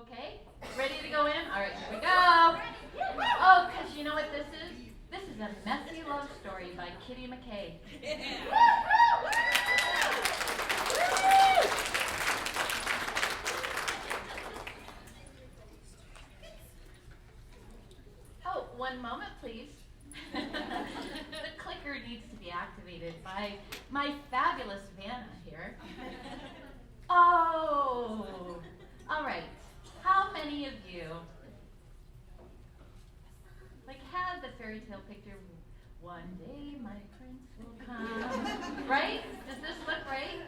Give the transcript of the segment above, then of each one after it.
Okay, ready to go in? All right, here we go. Oh, because you know what this is? This is a messy love story by Kitty McKay. Oh, one moment, please. The clicker needs to be activated by my fabulous Vanna here. Oh, all right. How many of you had the fairy tale picture? One day my prince will come. Right? Does this look right?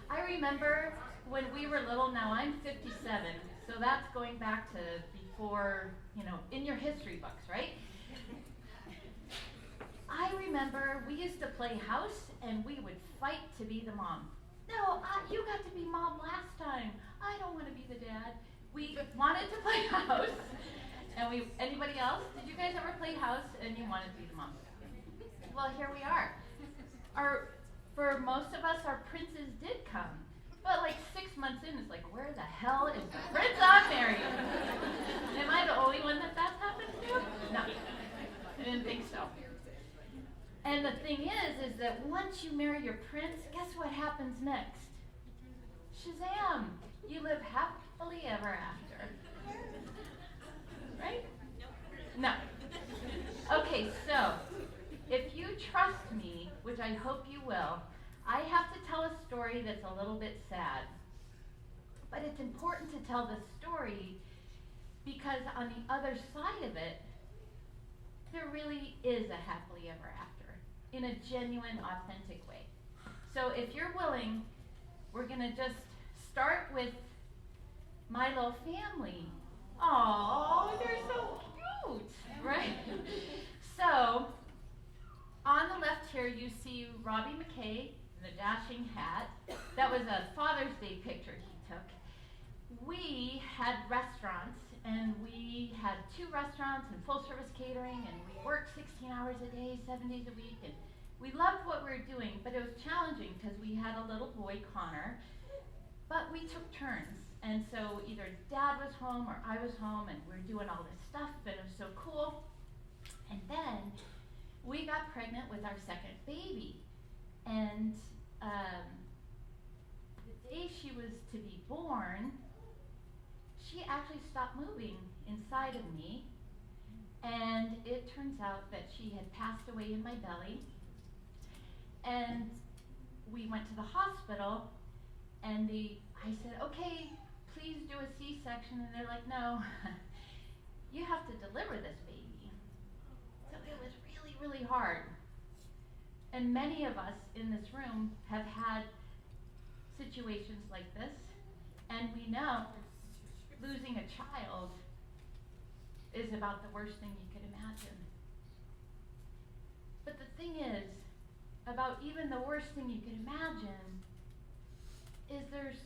I remember when we were little. Now I'm 57, so that's going back to before, in your history books, right? I remember we used to play house and we would fight to be the mom. No, you got to be mom last time. I don't want to be the dad. We wanted to play house. And anybody else? Did you guys ever play house and you wanted to be the mom? Well, here we are. For most of us, our princes did come. But 6 months in, it's like, where the hell is the prince I'm marrying? Am I the only one that's happened to? No, I didn't think so. And the thing is that once you marry your prince, guess what happens next? Shazam! You live happily ever after. Right? No. Okay, so if you trust me, which I hope you will, I have to tell a story that's a little bit sad. But it's important to tell this story because on the other side of it, there really is a happily ever after in a genuine, authentic way. So if you're willing, we're going to just start with my little family. Oh, they're so cute, right? So, on the left here, you see Robbie McKay in the dashing hat. That was a Father's Day picture he took. We had restaurants, and we had 2 restaurants and full-service catering, and we worked 16 hours a day, 7 days a week, and we loved what we were doing, but it was challenging because we had a little boy, Connor, but we took turns. And so either Dad was home or I was home, and we were doing all this stuff, and it was so cool. And then we got pregnant with our second baby. And the day she was to be born, she actually stopped moving inside of me. And it turns out that she had passed away in my belly. And we went to the hospital, and I said, okay, please do a C-section. And they're like, no, you have to deliver this baby. So it was really, really hard. And many of us in this room have had situations like this, and we know losing a child is about the worst thing you could imagine. But the thing is, about even the worst thing you could imagine is there's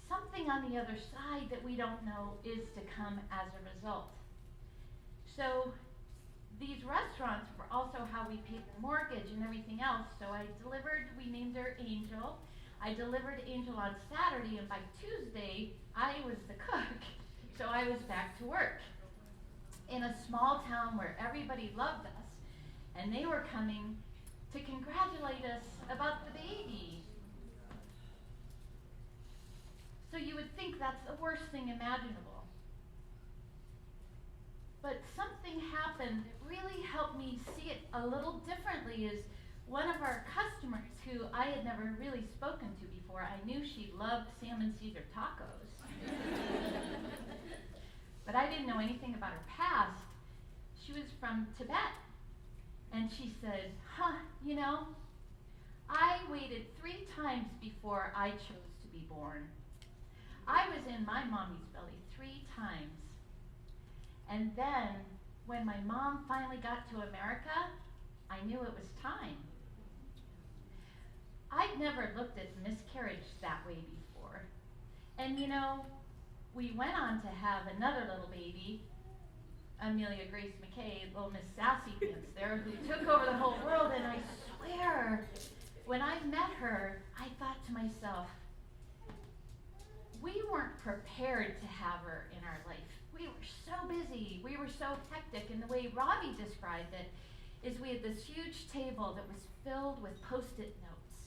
something on the other side that we don't know is to come as a result. So these restaurants were also how we paid the mortgage and everything else. So we named her Angel. I delivered Angel on Saturday, and by Tuesday, I was the cook. So I was back to work in a small town where everybody loved us, and they were coming to congratulate us about the baby. So you would think that's the worst thing imaginable. But something happened that really helped me see it a little differently. Is one of our customers who I had never really spoken to before. I knew she loved salmon Caesar tacos. But I didn't know anything about her past. She was from Tibet. And she said, I waited 3 times before I chose to be born. I was in my mommy's belly 3 times. And then, when my mom finally got to America, I knew it was time. I'd never looked at miscarriage that way before. And we went on to have another little baby, Amelia Grace McKay, little Miss Sassy Pants there, who took over the whole world. And I swear, when I met her, I thought to myself, we weren't prepared to have her in describe it, is we had this huge table that was filled with Post-it notes.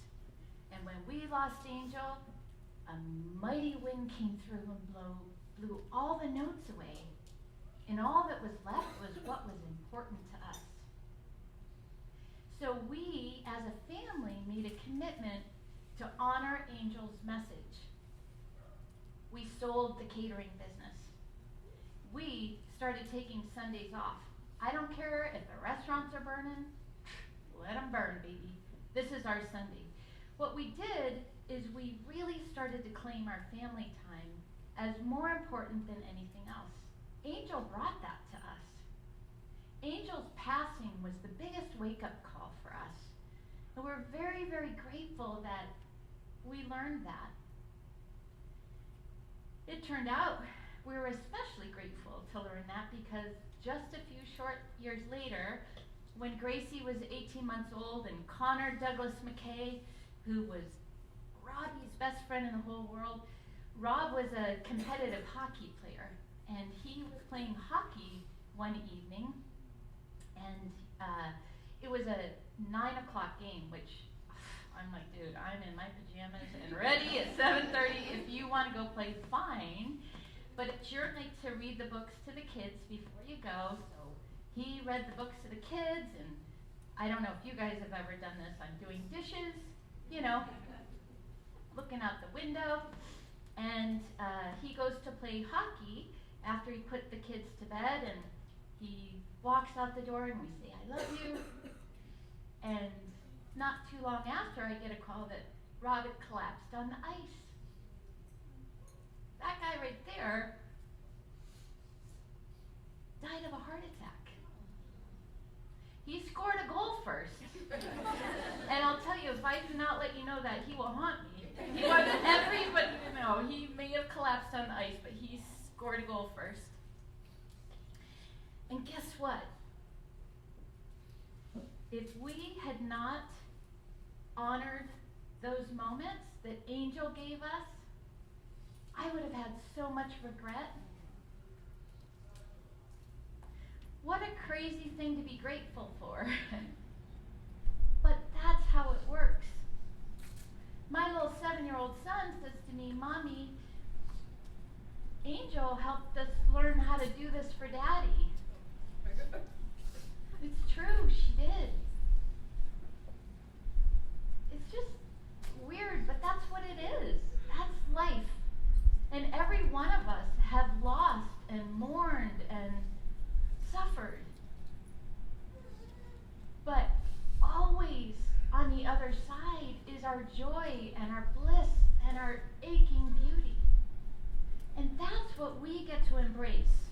And when we lost Angel, a mighty wind came through and blew all the notes away. And all that was left was what was important to us. So we, as a family, made a commitment to honor Angel's message. We sold the catering business. We started taking Sundays off. I don't care if the restaurants are burning, let them burn, baby. This is our Sunday. What we did is we really started to claim our family time as more important than anything else. Angel brought that to us. Angel's passing was the biggest wake-up call for us. And we're very, very grateful that we learned that. It turned out we were especially grateful to learn that because just a few short years later, when Gracie was 18 months old and Connor Douglas McKay, who was Robbie's best friend in the whole world, Rob was a competitive hockey player, and he was playing hockey one evening, and it was a 9 o'clock game, which I'm like, dude, I'm in my pajamas and ready at 7:30. If you want to go play, fine. But it's your night to read the books to the kids before you go. So he read the books to the kids, and I don't know if you guys have ever done this. I'm doing dishes, looking out the window, and he goes to play hockey after he put the kids to bed, and he walks out the door, and we say, I love you. And not too long after, I get a call that Rob had collapsed on the ice. That guy right there died of a heart attack. He scored a goal first. And I'll tell you, if I do not let you know that, he will haunt me. He wants everybody to know. He may have collapsed on the ice, but he scored a goal first. And guess what? If we had not honored those moments that Angel gave us, I would have had so much regret. What a crazy thing to be grateful for. But that's how it works. My little 7-year-old son says to me, Mommy, Angel helped us learn how to do this for Daddy. It's true, she did. It's just weird, but that's what it is. That's life. And every one of us have lost and mourned and suffered. But always on the other side is our joy and our bliss and our aching beauty. And that's what we get to embrace.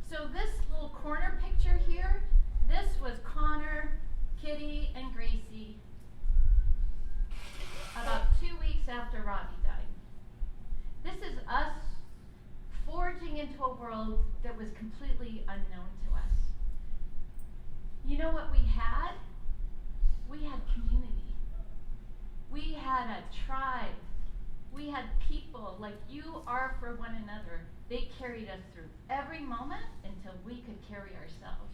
So this little corner picture here, this was Connor, Kitty, and Gracie about 2 weeks after Robbie died. This is us forging into a world that was completely unknown to us. You know what we had? We had community. We had a tribe. We had people like you are for one another. They carried us through every moment until we could carry ourselves.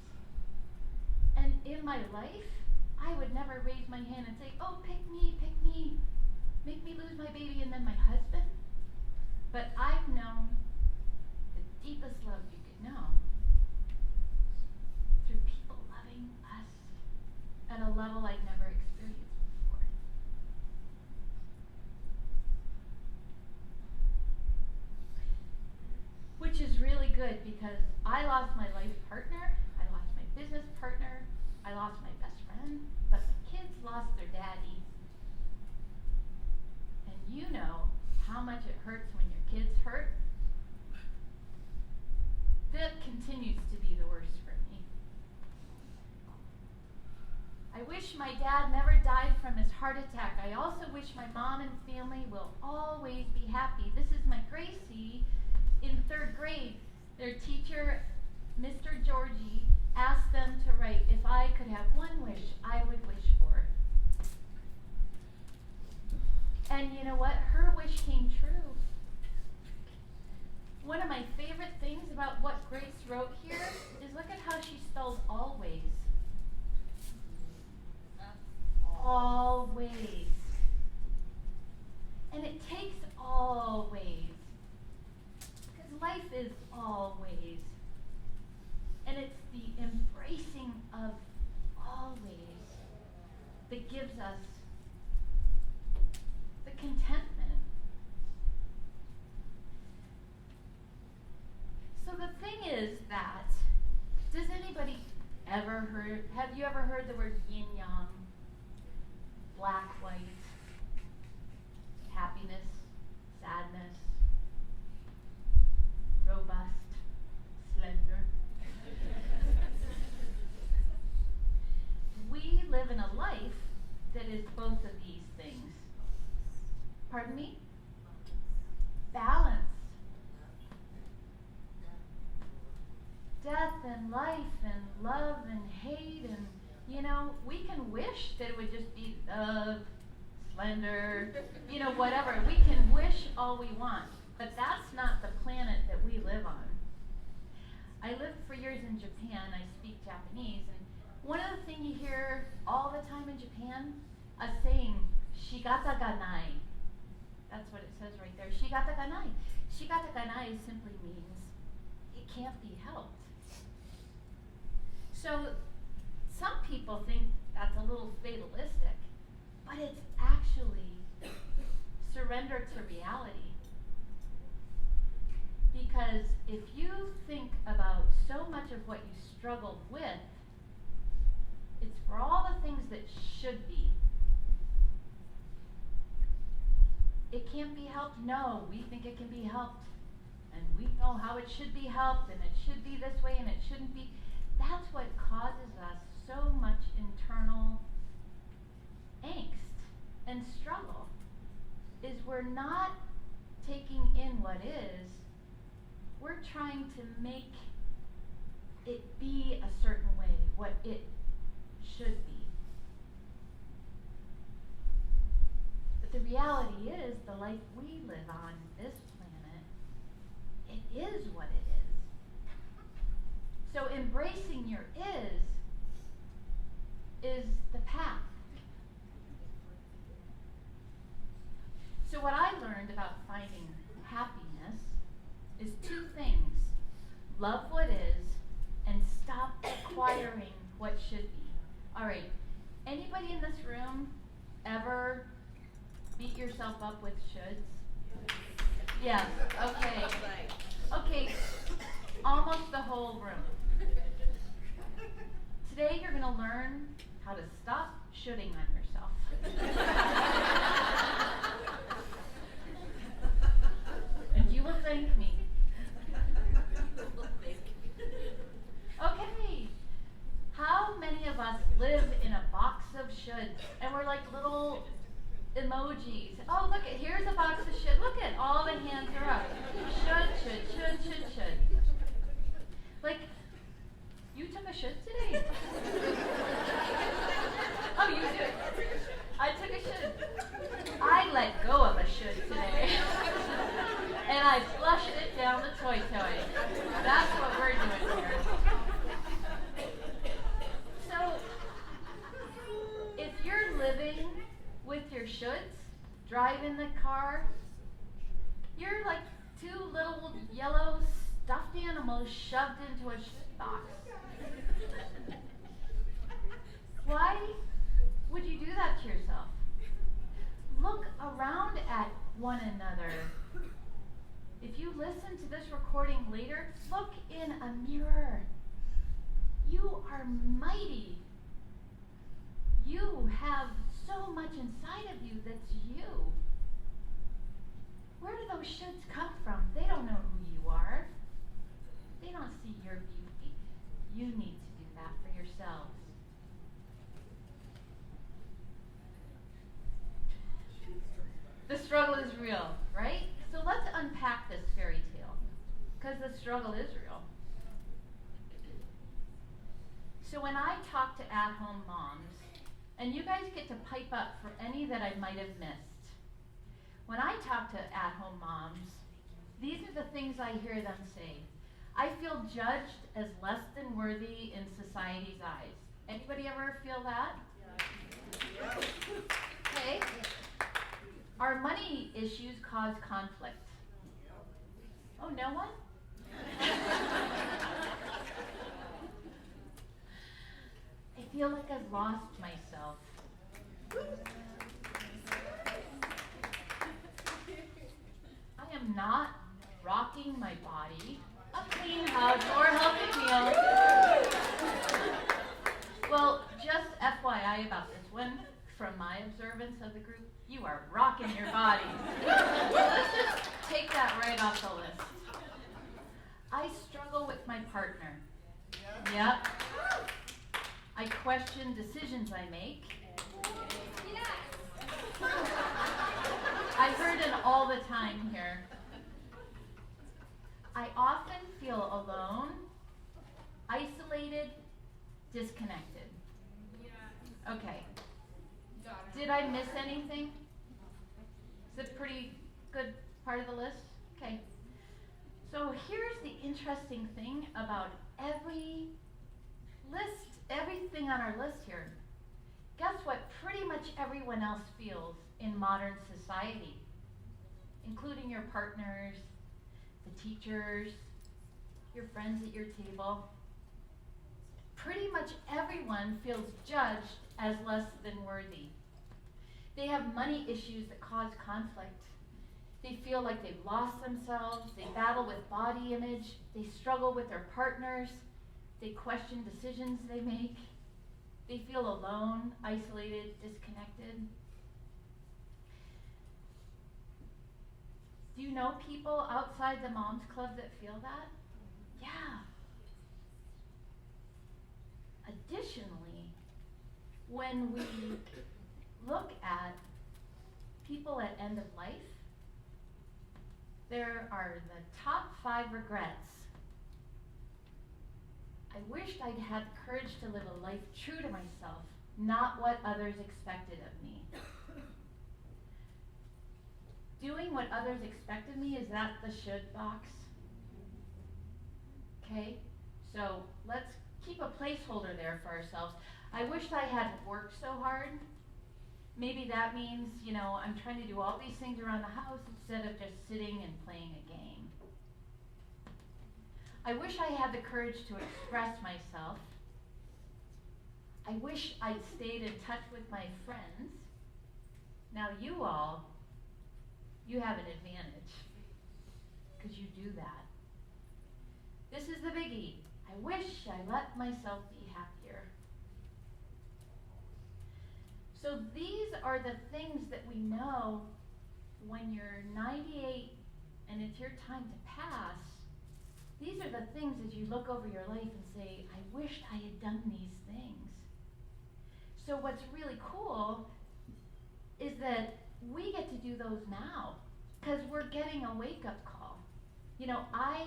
And in my life, I would never raise my hand and say, oh, pick me, make me lose my baby and then my husband. But I've known the deepest love you could know through people loving us at a level I'd never experienced before. Which is really good because I lost my life partner, I lost my business partner, I lost my best friend, but the kids lost their daddy. And you know how much it hurts when your kids hurt. That continues to be the worst for me. I wish my dad never died from his heart attack. I also wish my mom and family will always be happy. This is my Gracie in 3rd grade. Their teacher, Mr. Georgie, asked them to write, if I could have one wish, I would wish for. And you know what? Her wish came true. One of my favorite things about what Grace wrote here is that gives us the contentment. So the thing is that, have you ever heard the word yin-yang? Black, white, happiness, sadness, robust, slender. We live in a life that is both of these things. Pardon me? Balance. Death and life and love and hate and, we can wish that it would just be slender, whatever. We can wish all we want, but that's not the planet that we live on. I lived for years in Japan. I speak Japanese, and one of the things you hear all the time in Japan, a saying, shigata ga nai. That's what it says right there, shigata ga nai. Shigata ga nai simply means it can't be helped. So some people think that's a little fatalistic, but it's actually surrender to reality. Because if you think about so much of what you struggled with, it's for all the things that should be. It can't be helped? No, we think it can be helped. And we know how it should be helped, and it should be this way, and it shouldn't be. That's what causes us so much internal angst and struggle, is we're not taking in what is, we're trying to make it be a certain way, what it should be. But the reality is, the life we live on this planet, it is what it is. So embracing your is the path. So what I learned about finding happiness is two things. Love what is and stop acquiring what should be. All right, anybody in this room ever beat yourself up with shoulds? Yes, okay. Okay, almost the whole room. Today you're going to learn how to stop shoulding on yourself. And you will thank me. Okay, how many of us live in a box of shoulds? And we're like little emojis. Oh, look, here's a box of should. Look at all the hands are up. Should. Like, you took a should today? Oh, you did. I took a should. I let go of a should today. And I flushed it down the toy. That's what we're doing here. So, if you're living with your shoulds, driving the car, you're like two little yellow stuffed animals shoved into a box. Why would you do that to yourself? Look around at one another. If you listen to this recording later, look in a mirror. You are mighty. You have so much inside of you that's you. Where do those shoulds come from? They don't know who you are. They don't see your beauty. You need to do that for yourselves. The struggle is real, right? So let's unpack this fairy tale, because the struggle is real. So when I talk to at-home moms, and you guys get to pipe up for any that I might have missed. When I talk to at-home moms, these are the things I hear them say. I feel judged as less than worthy in society's eyes. Anybody ever feel that? Yeah. Okay. Our money issues cause conflict. Oh, no one? I feel like I've lost myself. I am not rocking my body, a clean hug, or healthy meal. Well, just FYI about this one, from my observance of the group, you are rocking your bodies. Let's just take that right off the list. I struggle with my partner. Yep. I question decisions I make. I heard it all the time here. I often feel alone, isolated, disconnected. Okay. Did I miss anything? Is it a pretty good part of the list? Okay. So here's the interesting thing about everything on our list here. Guess what pretty much everyone else feels in modern society, including your partners, the teachers, your friends at your table. Pretty much everyone feels judged as less than worthy. They have money issues that cause conflict. They feel like they've lost themselves. They battle with body image. They struggle with their partners. They question decisions they make. They feel alone, isolated, disconnected. Do you know people outside the Moms Club that feel that? Yeah. Additionally, when we look at people at end of life, there are the top 5 regrets. I wished I'd had the courage to live a life true to myself, not what others expected of me. Doing what others expect of me, is that the should box? Okay, so let's keep a placeholder there for ourselves. I wished I hadn't worked so hard. Maybe that means, I'm trying to do all these things around the house instead of just sitting and playing a game. I wish I had the courage to express myself. I wish I'd stayed in touch with my friends. Now you have an advantage, because you do that. This is the biggie. I wish I let myself be happier. So these are the things that we know when you're 98 and it's your time to pass. These are the things as you look over your life and say, I wished I had done these things. So what's really cool is that we get to do those now, because we're getting a wake-up call. I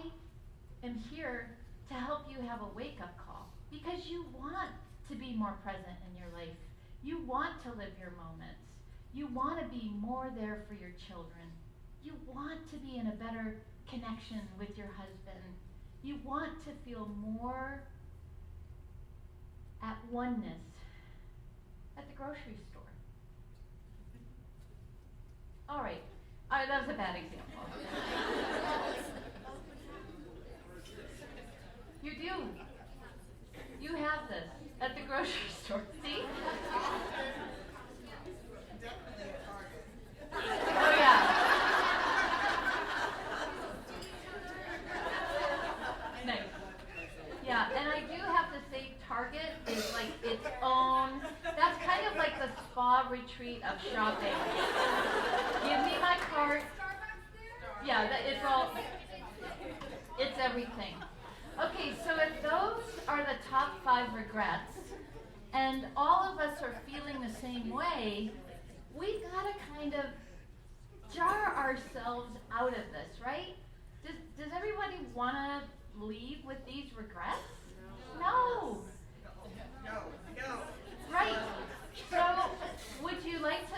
am here to help you have a wake-up call, because you want to be more present in your life. You want to live your moments. You want to be more there for your children. You want to be in a better connection with your husband. You want to feel more at oneness at the grocery store. All right, that was a bad example. You do. You have this at the grocery store. See? Oh yeah. Nice. Yeah, and I do have to say Target is like its own, that's kind of like the spa retreat of shopping. Give me my cart. Yeah, it's everything. Okay, so if those are the top 5 regrets, and all of us are feeling the same way, we've got to kind of jar ourselves out of this, right? Does everybody want to leave with these regrets? No. Right. So would you like to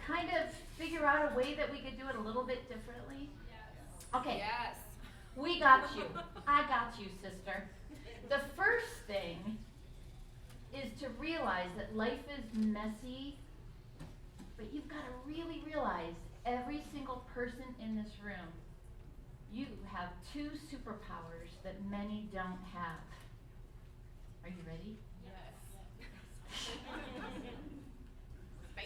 kind of figure out a way that we could do it a little bit differently? Okay. Yes. We got you. I got you, sister. The first thing is to realize that life is messy, but you've got to really realize every single person in this room, you have 2 superpowers that many don't have. Are you ready? Yes. Bam.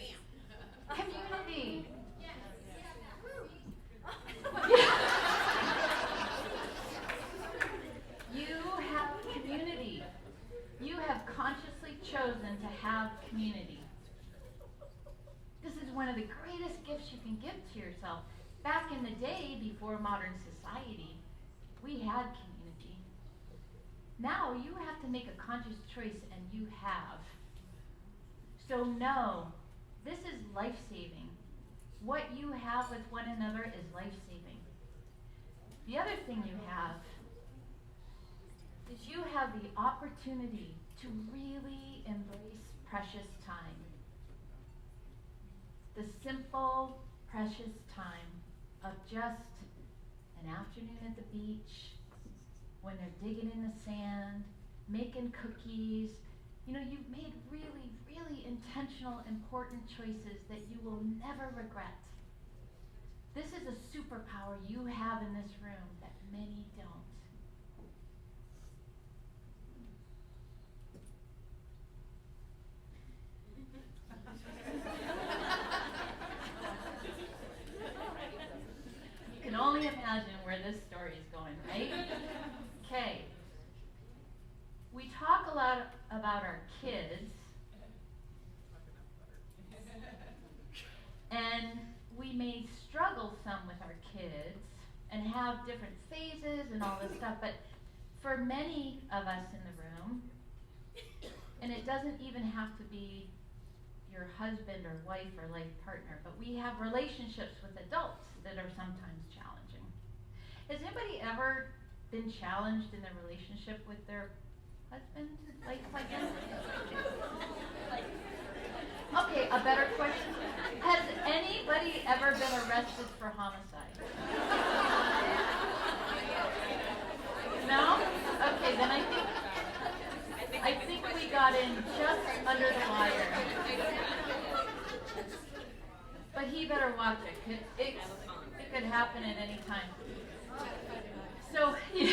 chosen to have community. This is one of the greatest gifts you can give to yourself. Back in the day, before modern society, we had community. Now you have to make a conscious choice, and you have. So know, this is life-saving. What you have with one another is life-saving. The other thing you have is you have the opportunity to really embrace precious time. The simple, precious time of just an afternoon at the beach, when they're digging in the sand, making cookies. You know, you've made really, really intentional, important choices that you will never regret. This is a superpower you have in this room that many don't. You can only imagine where this story is going, right? Okay. We talk a lot about our kids, and we may struggle some with our kids and have different phases and all this stuff, but for many of us in the room, and it doesn't even have to be your husband or wife or life partner, but we have relationships with adults that are sometimes challenging. Has anybody ever been challenged in their relationship with their husband, like again? Okay, a better question. Has anybody ever been arrested for homicide? No? Okay, then I think we got in just under the wire. But he better watch it. It could happen at any time. So yeah,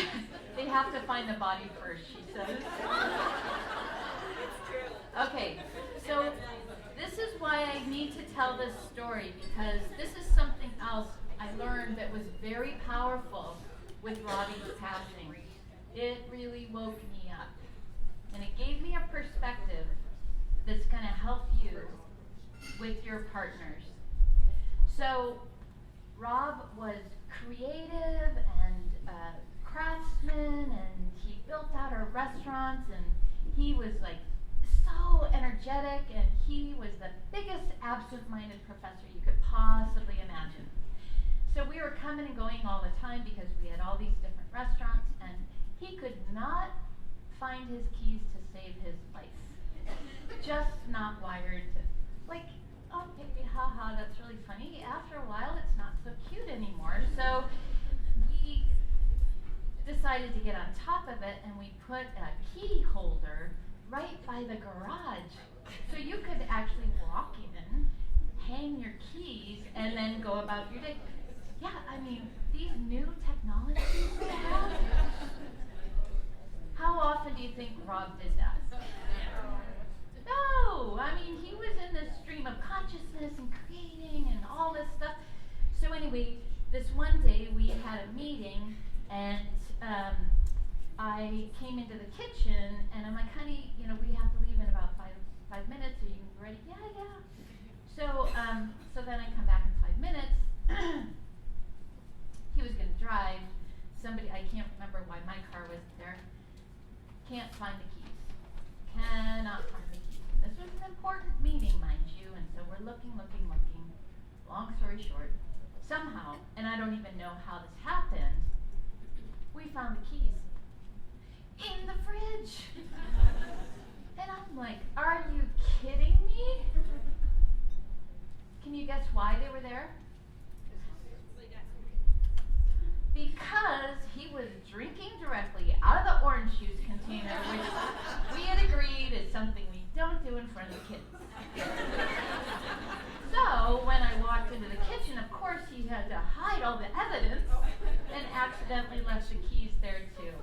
they have to find the body first, she says. It's true. Okay, so this is why I need to tell this story, because this is something else I learned that was very powerful with Robbie's passing. It really woke me up. And it gave me a perspective that's going to help you with your partners. So Rob was creative and craftsman, and he built out our restaurants, and he was like so energetic, and he was the biggest absent-minded professor you could possibly imagine. So we were coming and going all the time because we had all these different restaurants, and he could not find his keys to save his life. Just not wired to, like, okay, haha, that's really funny. After a while, it's not so cute anymore. So we decided to get on top of it, and we put a key holder right by the garage. So you could actually walk in, hang your keys, and then go about your day. Yeah, I mean, these new technologies we have. How often do you think Rob did that? No, I mean, he was in this stream of consciousness and creating and all this stuff. So anyway, this one day we had a meeting, and I came into the kitchen, and I'm like, honey, you know, we have to leave in about five minutes. Are you ready? Yeah. So then I come back in 5 minutes. He was going to drive. I can't remember why my car wasn't there. Can't find the keys. Cannot find the keys. This was an important meeting, mind you, and so we're looking. Long story short, somehow, and I don't even know how this happened, we found the keys in the fridge. And I'm like, are you kidding me? Can you guess why they were there? Because he was drinking directly out of the orange juice container, which we had agreed is something we don't do in front of the kids. So when I walked into the kitchen, of course he had to hide all the evidence and accidentally left the keys there too.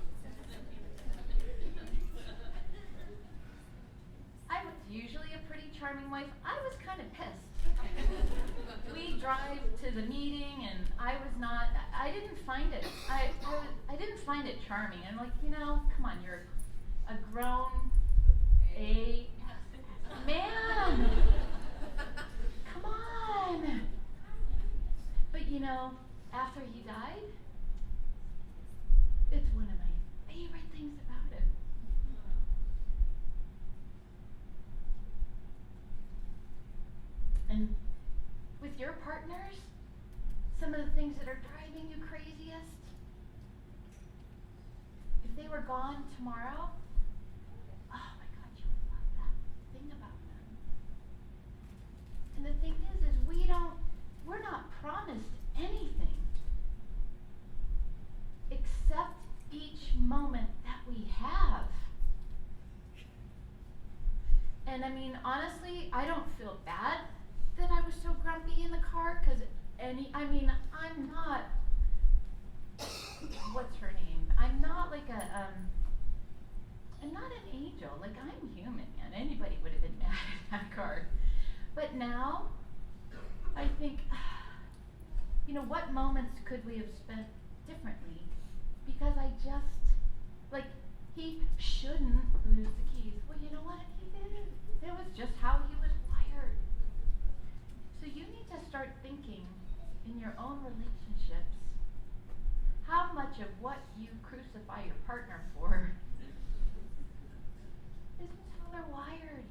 I was usually a pretty charming wife. I was kind of pissed. We drive to the meeting, and I didn't find it. I didn't find it charming. I'm like, come on, you're a grown some of the things that are driving you craziest? If they were gone tomorrow, oh my God, you would love that thing about them. And the thing is we're not promised anything except each moment that we have. And I mean, honestly, I don't feel bad that I was so grumpy in the car, because I'm not, what's her name? I'm not like I'm not an angel. Like, I'm human, man. Anybody would have been mad at that car. But now, I think, what moments could we have spent differently? Because I just, he shouldn't lose the keys. Well, you know what? He did. It was just how he was wired. So you need to start thinking in your own relationships, how much of what you crucify your partner for is how they're wired.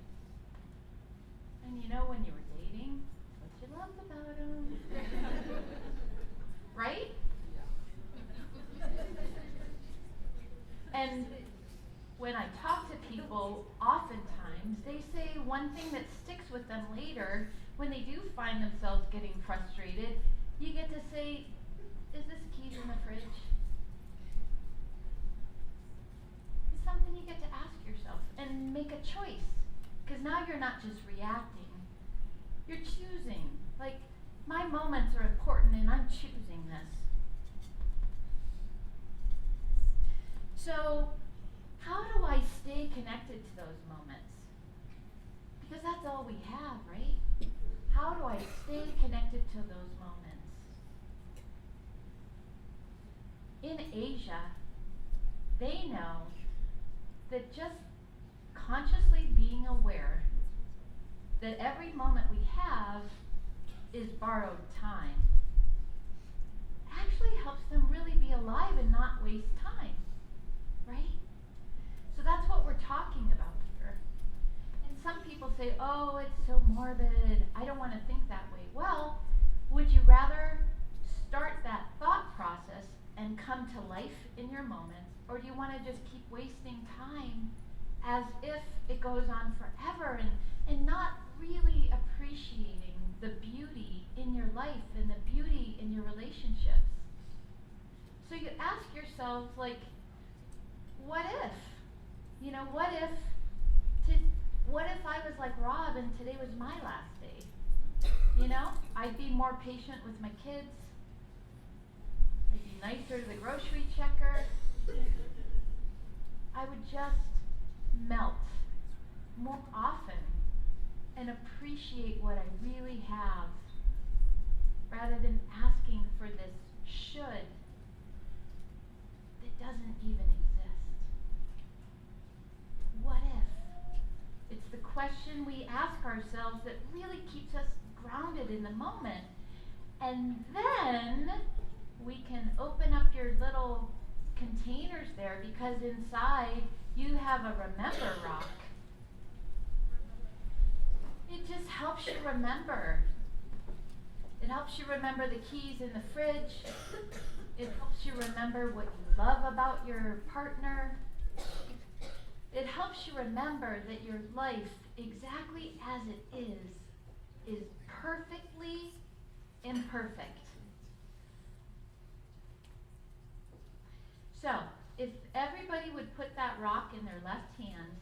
And when you were dating, what you loved about them. Right? And when I talk to people, oftentimes they say one thing that sticks with them later when they do find themselves getting frustrated. You get to say, is this keys in the fridge? It's something you get to ask yourself and make a choice. Because now you're not just reacting, you're choosing. Like, my moments are important and I'm choosing this. So, how do I stay connected to those moments? Because that's all we have, right? How do I stay connected to those moments? In Asia, they know that just consciously being aware that every moment we have is borrowed time actually helps them really be alive and not waste time, right? So that's what we're talking about here. And some people say, oh, it's so morbid, I don't want to think that way. Well, would you rather start that thought process and come to life in your moments, or do you want to just keep wasting time as if it goes on forever and not really appreciating the beauty in your life and the beauty in your relationships? So you ask yourselves, what if? What if I was like Rob and today was my last day? I'd be more patient with my kids. I'd be nicer to the grocery checker. I would just melt more often and appreciate what I really have, rather than asking for this should that doesn't even exist. What if? It's the question we ask ourselves that really keeps us grounded in the moment. And then we can open up your little containers there, because inside you have a remember rock. It just helps you remember. It helps you remember the keys in the fridge. It helps you remember what you love about your partner. It helps you remember that your life, exactly as it is perfectly imperfect. So, if everybody would put that rock in their left hand,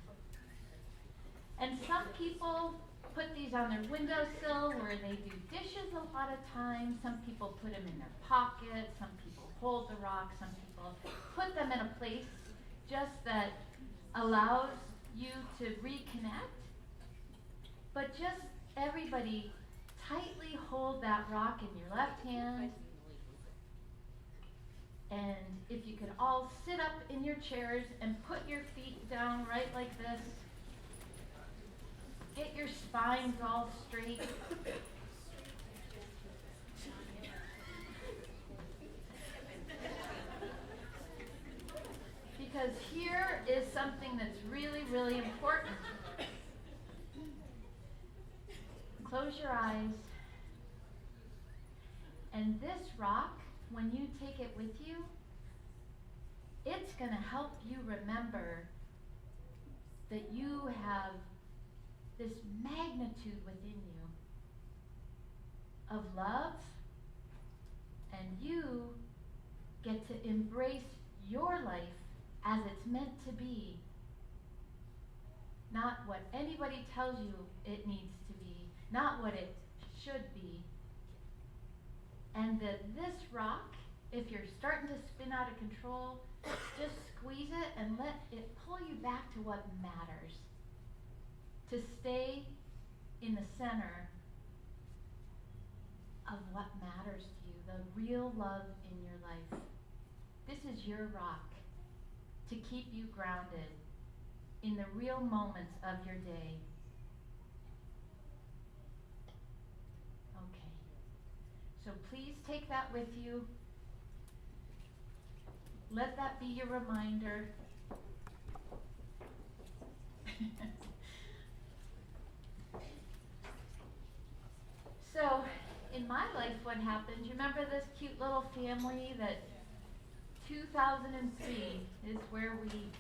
and some people put these on their windowsill where they do dishes a lot of times, some people put them in their pocket, some people hold the rock, some people put them in a place just that allows you to reconnect. But just everybody tightly hold that rock in your left hand. And if you could all sit up in your chairs and put your feet down right like this. Get your spines all straight. Because here is something that's really, really important. Close your eyes. And this rock, when you take it with you, it's going to help you remember that you have this magnitude within you of love, and you get to embrace your life as it's meant to be, not what anybody tells you it needs to be, not what it should be. And that this rock, if you're starting to spin out of control, just squeeze it and let it pull you back to what matters. To stay in the center of what matters to you, the real love in your life. This is your rock to keep you grounded in the real moments of your day. Okay. So please take that with you. Let that be your reminder. So, in my life, what happened, you remember this cute little family that 2003 is where we,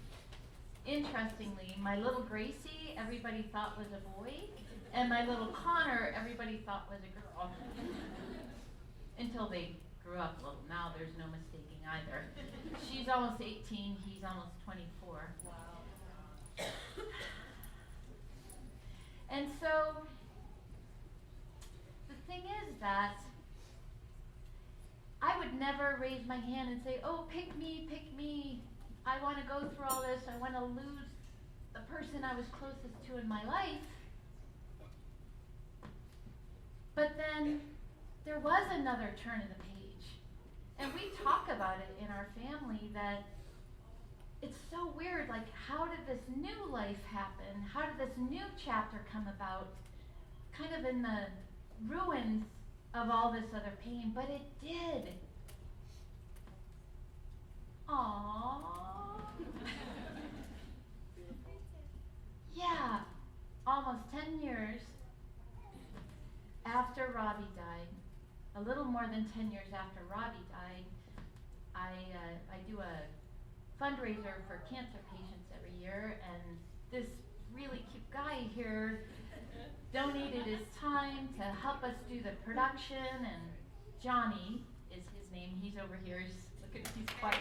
interestingly, my little Gracie, everybody thought was a boy, and my little Connor, everybody thought was a girl. Until they grew up a little. Now there's no mistaking either. She's almost 18, he's almost 24. Wow. And so, the thing is that I would never raise my hand and say, oh, pick me. I want to go through all this. I want to lose the person I was closest to in my life. But then there was another turn of the page. And we talk about it in our family that it's so weird, like, how did this new life happen? How did this new chapter come about? Kind of in the ruins of all this other pain, but it did. Aww. Yeah, almost 10 years after Robbie died, a little more than 10 years after Robbie died, I do a fundraiser for cancer patients every year, and this really cute guy here donated his time to help us do the production, and Johnny is his name. He's over here. He's quiet.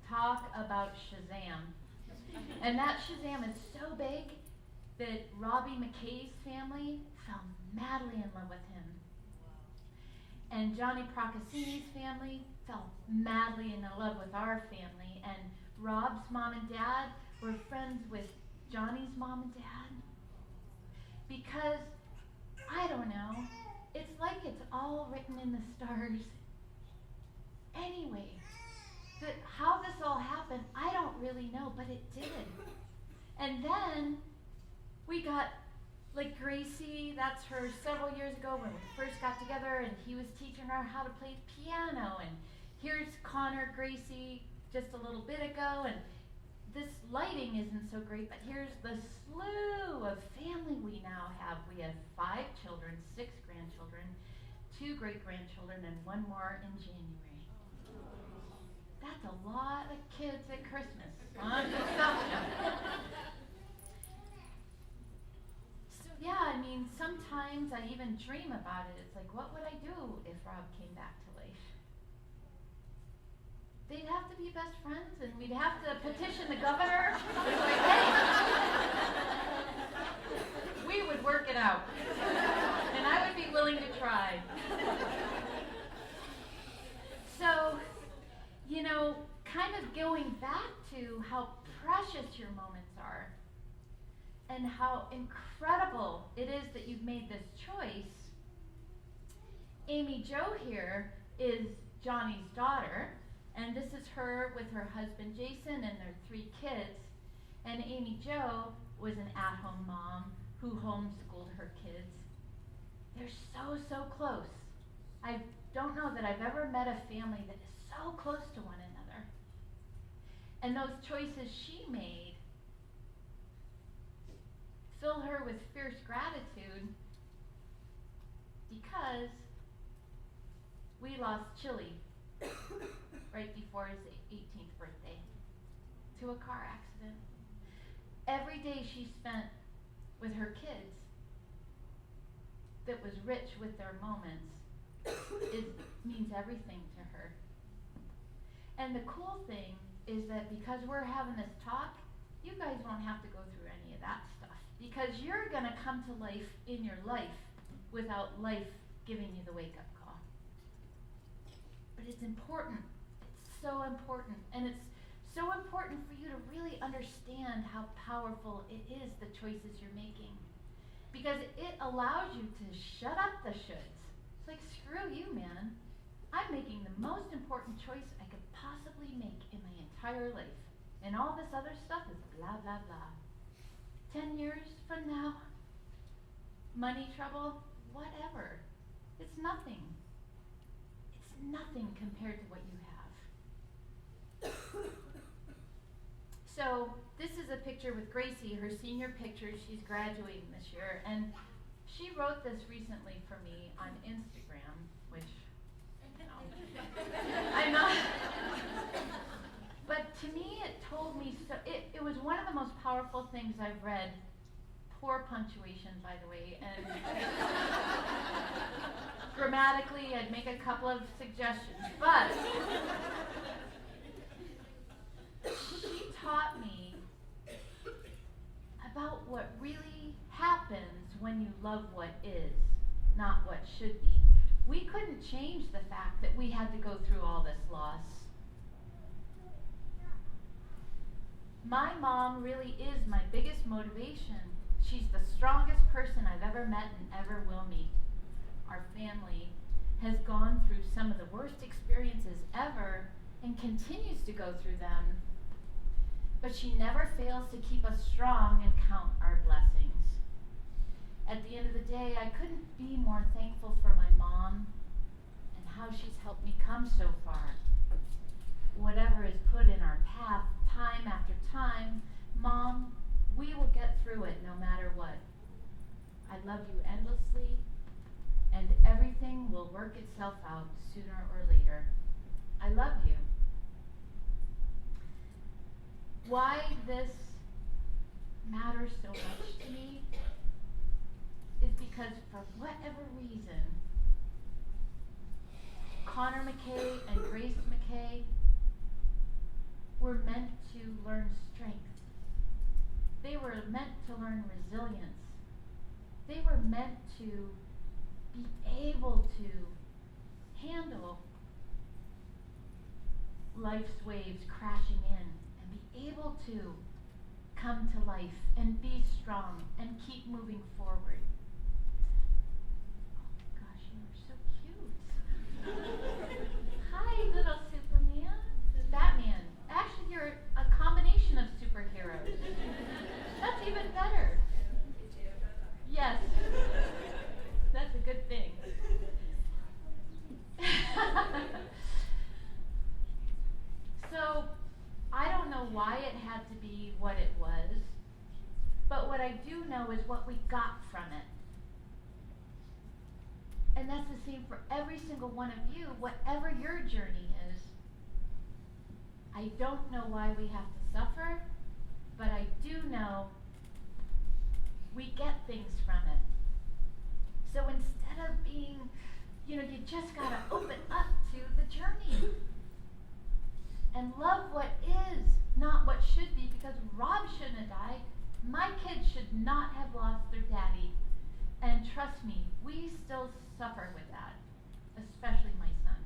Talk about Shazam. And that Shazam is so big that Robbie McKay's family fell madly in love with him. And Johnny Procaccini's family fell madly in love with our family. And Rob's mom and dad were friends with Johnny's mom and dad. Because, I don't know, it's like it's all written in the stars. Anyway, how this all happened, I don't really know, but it did. And then we got, like, Gracie, that's her several years ago when we first got together, and he was teaching her how to play piano. And here's Connor, Gracie, just a little bit ago, and this lighting isn't so great, but here's the slew of family we now have. We have 5 children, 6 grandchildren, 2 great-grandchildren, and 1 more in January. That's a lot of kids at Christmas. So yeah, I mean, sometimes I even dream about it. It's like, what would I do if Rob came back to life? They'd have to be best friends, and we'd have to petition the governor. It's like, hey, we would work it out. And I would be willing to try. So, you know, kind of going back to how precious your moments are and how incredible it is that you've made this choice. Amy Jo here is Johnny's daughter, and this is her with her husband Jason and their 3 kids. And Amy Jo was an at-home mom who homeschooled her kids. They're so, so close. I don't know that I've ever met a family that is so close to one another. And those choices she made fill her with fierce gratitude because we lost Chili right before his 18th birthday to a car accident. Every day she spent with her kids that was rich with their moments means everything to her. And the cool thing is that because we're having this talk, you guys won't have to go through any of that stuff, because you're going to come to life in your life without life giving you the wake-up call. But it's important. It's so important. And it's so important for you to really understand how powerful it is, the choices you're making. Because it allows you to shut up the shoulds. It's like, screw you, man. I'm making the most important choice I could possibly make in my entire life. And all this other stuff is blah, blah, blah. 10 years from now, money trouble, whatever. It's nothing. It's nothing compared to what you have. So this is a picture with Gracie, her senior picture. She's graduating this year. And she wrote this recently for me on Instagram, which, I'm not. But to me, it told me, so it was one of the most powerful things I've read. Poor punctuation, by the way, and grammatically, I'd make a couple of suggestions, but she taught me about what really happens when you love what is, not what should be. We couldn't change the fact that we had to go through all this loss. My mom really is my biggest motivation. She's the strongest person I've ever met and ever will meet. Our family has gone through some of the worst experiences ever and continues to go through them. But she never fails to keep us strong and count our blessings. At the end of the day, I couldn't be more thankful for my mom and how she's helped me come so far. Whatever is put in our path, time after time, Mom, we will get through it no matter what. I love you endlessly, and everything will work itself out sooner or later. I love you. Why this matters so much to me is because for whatever reason, Connor McKay and Grace McKay were meant to learn strength. They were meant to learn resilience. They were meant to be able to handle life's waves crashing in and be able to come to life and be strong and keep moving forward. Oh gosh, you are so cute. Hi, little Superman. Batman. Actually, you're a combination of superheroes. That's even better. Yes. That's a good thing. So, I don't know why it had to be what it was, but what I do know is what we got from it. And that's the same for every single one of you, whatever your journey is. I don't know why we have to suffer, but I do know we get things from it. So instead of being, you just gotta open up to the journey. And love what is, not what should be, because Rob shouldn't have died. My kids should not have lost their daddy. And trust me, we still suffer with that, especially my son.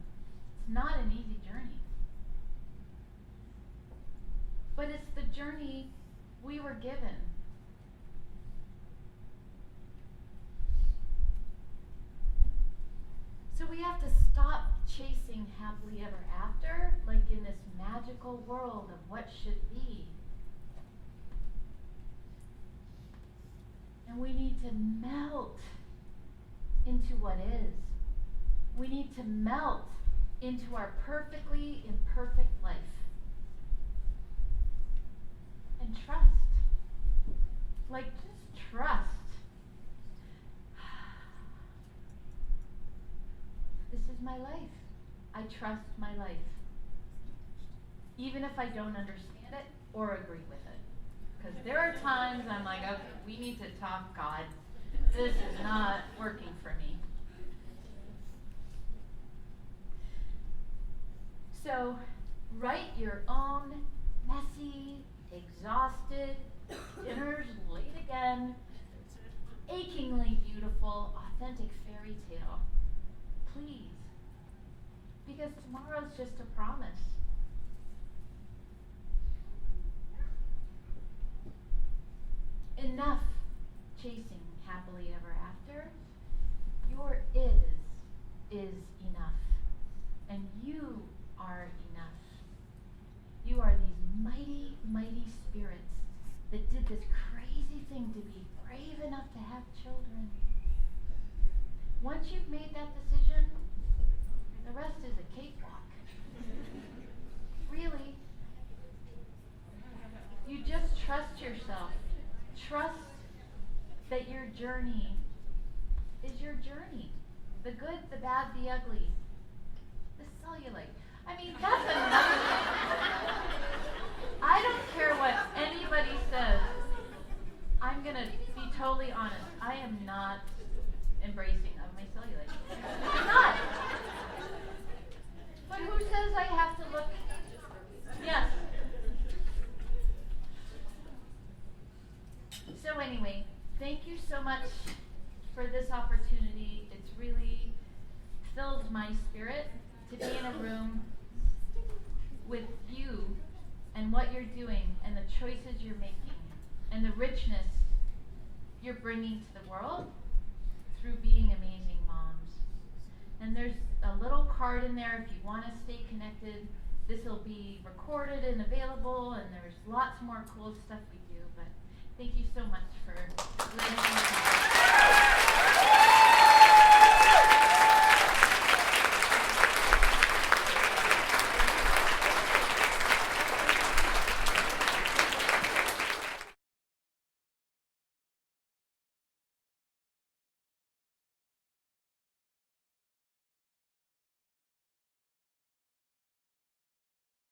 It's not an easy journey. But it's the journey we were given. So we have to stop chasing happily ever after, like in this magical world of what should be. And we need to melt into what is. We need to melt into our perfectly imperfect life. And trust. Like, just trust. my life. I trust my life. Even if I don't understand it or agree with it. Because there are times I'm like, okay, we need to talk, God. This is not working for me. So, write your own messy, exhausted, dinner's late again, achingly beautiful, authentic fairy tale. Please. Because tomorrow's just a promise. Enough chasing happily ever after. Your is enough. And you are enough. You are these mighty, mighty spirits that did this crazy thing to be brave enough to have children. Once you've made that decision, the rest is a cakewalk. Really. You just trust yourself. Trust that your journey is your journey. The good, the bad, the ugly. The cellulite. I mean, that's another thing. I don't care what anybody says. I'm going to be totally honest. I am not embracing of my cellulite. I'm not. But who says I have to look? Yes. So anyway, thank you so much for this opportunity. It's really filled my spirit to be in a room with you and what you're doing and the choices you're making and the richness you're bringing to the world through being amazing moms. And there's a little card in there if you want to stay connected. This will be recorded and available, and there's lots more cool stuff we do. But thank you so much for listening.